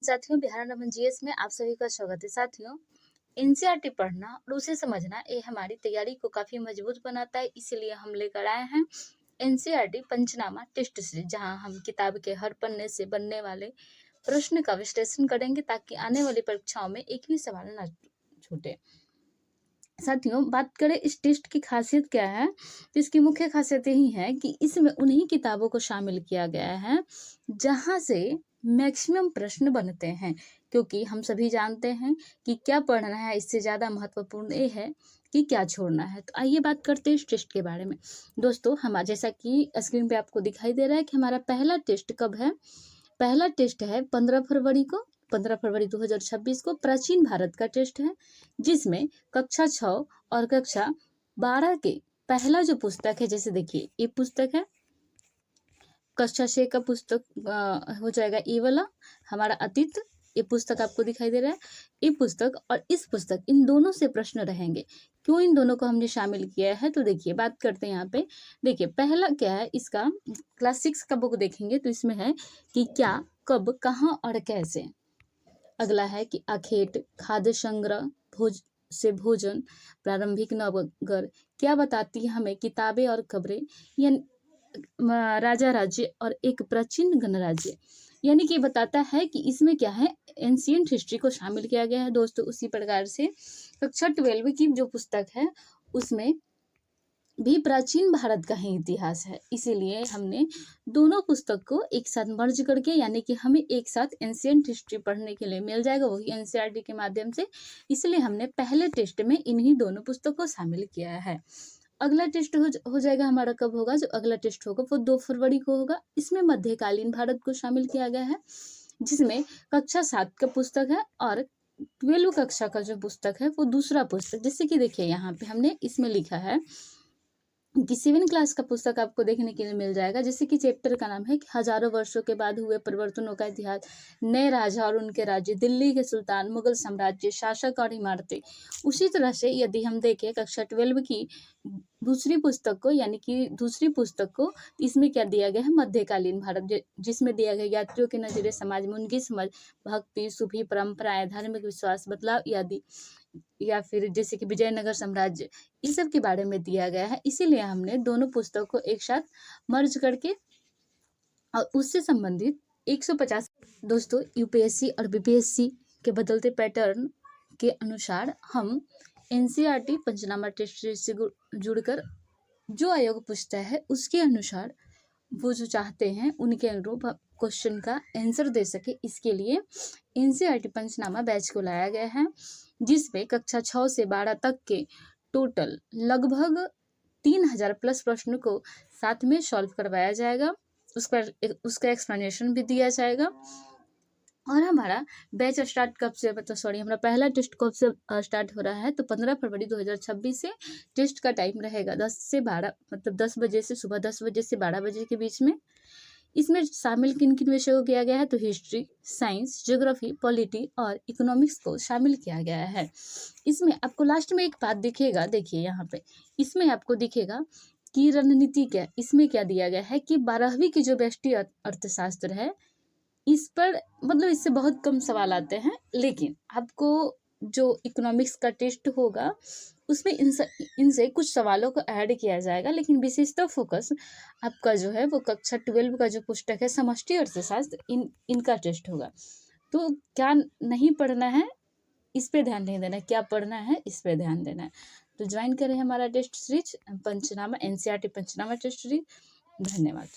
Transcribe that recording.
साथियों, बिहार नमन जीएस में आप सभी का स्वागत है। साथियों, एनसीईआरटी पढ़ना और उसे समझना ये हमारी तैयारी को काफी मजबूत बनाता है। इसीलिए हम लेकर आए हैं एनसीईआरटी पंचनामा टेस्ट सीरीज, जहां हम किताब के हर पन्ने से बनने वाले प्रश्न का विश्लेषण करेंगे ताकि आने वाली परीक्षाओं में एक भी सवाल न छूटे। साथियों, बात करें इस टेस्ट की खासियत क्या है, तो इसकी मुख्य खासियत यही है कि इसमें उन्हीं किताबों को शामिल किया गया है जहां से मैक्सिमम प्रश्न बनते हैं, क्योंकि हम सभी जानते हैं कि क्या पढ़ना है इससे ज़्यादा महत्वपूर्ण ये है कि क्या छोड़ना है। तो आइए बात करते हैं इस टेस्ट के बारे में। दोस्तों, हम जैसा कि स्क्रीन पे आपको दिखाई दे रहा है कि हमारा पहला टेस्ट कब है। पहला टेस्ट है 15 फरवरी को, 15 फरवरी 2026 को प्राचीन भारत का टेस्ट है, जिसमें कक्षा 6 और कक्षा 12 के पहला जो पुस्तक है, जैसे देखिए ये पुस्तक है, कक्षा 6 का पुस्तक हो जाएगा ये वाला हमारा अतीत। ये पुस्तक आपको दिखाई दे रहा है, ये पुस्तक और इस पुस्तक, इन दोनों से प्रश्न रहेंगे। क्यों इन दोनों को हमने शामिल किया है, तो देखिए बात करते हैं यहाँ पे। देखिए पहला क्या है, इसका क्लास 6 का बुक देखेंगे तो इसमें है कि क्या, कब, कहाँ और कैसे। अगला है कि आखेट, खाद्य संग्रह, भोजन, प्रारंभिक नवगर क्या बताती है हमें किताबें और खबरें, यानी राजा राज्य और एक प्राचीन गणराज्य, यानी कि बताता है कि इसमें क्या है, एंशियंट हिस्ट्री को शामिल किया गया है। दोस्तों, उसी प्रकार से कक्षा 12 की जो पुस्तक है उसमें भी प्राचीन भारत का ही इतिहास है। इसीलिए हमने दोनों पुस्तक को एक साथ मर्ज करके, यानी कि हमें एक साथ एंशियंट हिस्ट्री पढ़ने के लिए मिल जाएगा, वही एनसीईआरटी के माध्यम से। इसलिए हमने पहले टेस्ट में इन्हीं दोनों पुस्तकों को शामिल किया है। अगला टेस्ट हो जाएगा हमारा, कब होगा, जो अगला टेस्ट होगा वो 2 फरवरी को होगा। इसमें मध्यकालीन भारत को शामिल किया गया है, जिसमें कक्षा 7 का पुस्तक है और 12 कक्षा का जो पुस्तक है वो दूसरा पुस्तक। जैसे कि देखिए यहाँ पे हमने इसमें लिखा है कि 7 क्लास का पुस्तक आपको देखने के लिए मिल जाएगा, जैसे कि चैप्टर का नाम है कि हजारों वर्षों के बाद हुए परिवर्तनों का इतिहास, नए राजा और उनके राज्य, दिल्ली के सुल्तान, मुगल साम्राज्य, शासक और इमारतें। उसी तरह से यदि हम देखें कक्षा 12 की दूसरी पुस्तक को, यानी कि दूसरी पुस्तक को, इसमें क्या दिया गया है, मध्यकालीन भारत, जिसमें दिया गया यात्रियों के नजरिए समाज में उनकी समझ, भक्ति, सूफी परंपराएं, धार्मिक विश्वास, बदलाव आदि, या फिर जैसे कि विजयनगर साम्राज्य, इस सब के बारे में दिया गया है। इसीलिए हमने दोनों पुस्तकों को एक साथ मर्ज करके और उससे संबंधित 150। दोस्तों, यूपीएससी और बीपीएससी के बदलते पैटर्न के अनुसार हम एनसीईआरटी पंचनामा टेस्ट से जुड़कर जो आयोग पूछता है उसके अनुसार वो जो चाहते हैं उनके अनुरूप क्वेश्चन का आंसर दे सके, इसके लिए एनसीईआरटी पंचनामा बैच को लाया गया है, जिसमें कक्षा 6 से 12 तक के टोटल लगभग 3000 प्लस प्रश्न को साथ में सॉल्व करवाया जाएगा। उसका एक्सप्लेनेशन भी दिया जाएगा। और हमारा बैच स्टार्ट कब से, मतलब सॉरी, हमारा पहला टेस्ट कब से स्टार्ट हो रहा है, तो 15 फरवरी 2026 से टेस्ट का टाइम रहेगा 10 से 12, मतलब 10 बजे से, सुबह 10 बजे से 12 बजे के बीच में। इसमें शामिल किन किन विषयों को किया गया है, तो हिस्ट्री, साइंस, ज्योग्राफी, पॉलिटी और इकोनॉमिक्स को शामिल किया गया है। इसमें आपको लास्ट में एक बात दिखेगा, देखिए यहाँ पे, इसमें आपको दिखेगा कि रणनीति क्या, इसमें क्या दिया गया है कि 12वीं की जो व्यष्टि अर्थशास्त्र है, इस पर मतलब इससे बहुत कम सवाल आते हैं, लेकिन आपको जो इकोनॉमिक्स का टेस्ट होगा उसमें इनसे कुछ सवालों को ऐड किया जाएगा, लेकिन विशेषतः फोकस आपका जो है वो कक्षा 12 का जो पुस्तक है समष्टि अर्थशास्त्र, इनका टेस्ट होगा। तो क्या नहीं पढ़ना है इस पे ध्यान नहीं देना है, क्या पढ़ना है इस पे ध्यान देना है। तो ज्वाइन करें हमारा टेस्ट सीरीज पंचनामा, एनसीईआरटी पंचनामा टेस्ट सीरीज। धन्यवाद।